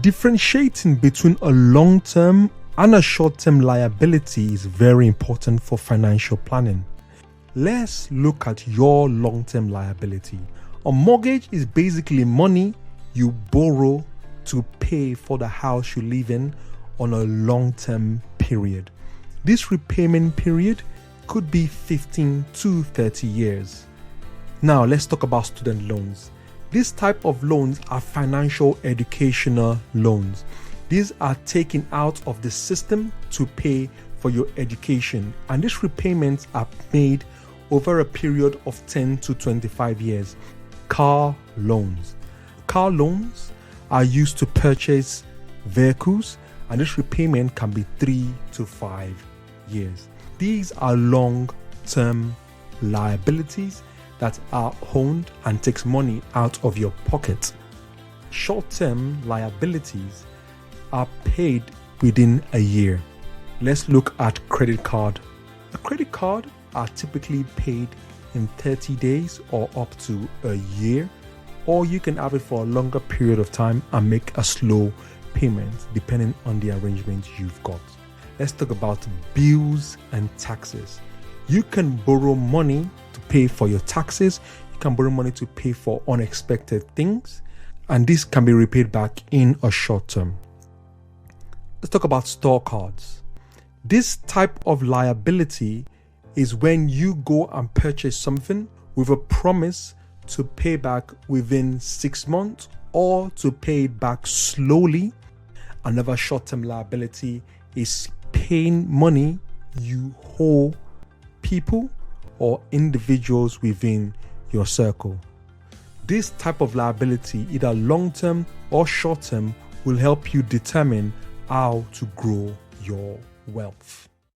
Differentiating between a long-term and a short-term liability is very important for financial planning. Let's look at your long-term liability. A mortgage is basically money you borrow to pay for the house you live in on a long-term period. This repayment period could be 15 to 30 years. Now let's talk about student loans. This type of loans are financial educational loans. These are taken out of the system to pay for your education, and these repayments are made over a period of 10 to 25 years. Car loans. Car loans are used to purchase vehicles, and this repayment can be 3 to 5 years. These are long-term liabilities that are owned and takes money out of your pocket. Short-term liabilities are paid within a year. Let's look at credit card. A credit card are typically paid in 30 days or up to a year, or you can have it for a longer period of time and make a slow payment depending on the arrangement you've got. Let's talk about bills and taxes. You can borrow money to pay for your taxes. You can borrow money to pay for unexpected things, and this can be repaid back in a short term. Let's talk about store cards. This type of liability is when you go and purchase something with a promise to pay back within 6 months or to pay it back slowly. Another short-term liability is paying money you owe people or individuals within your circle. This type of liability, either long-term or short-term, will help you determine how to grow your wealth.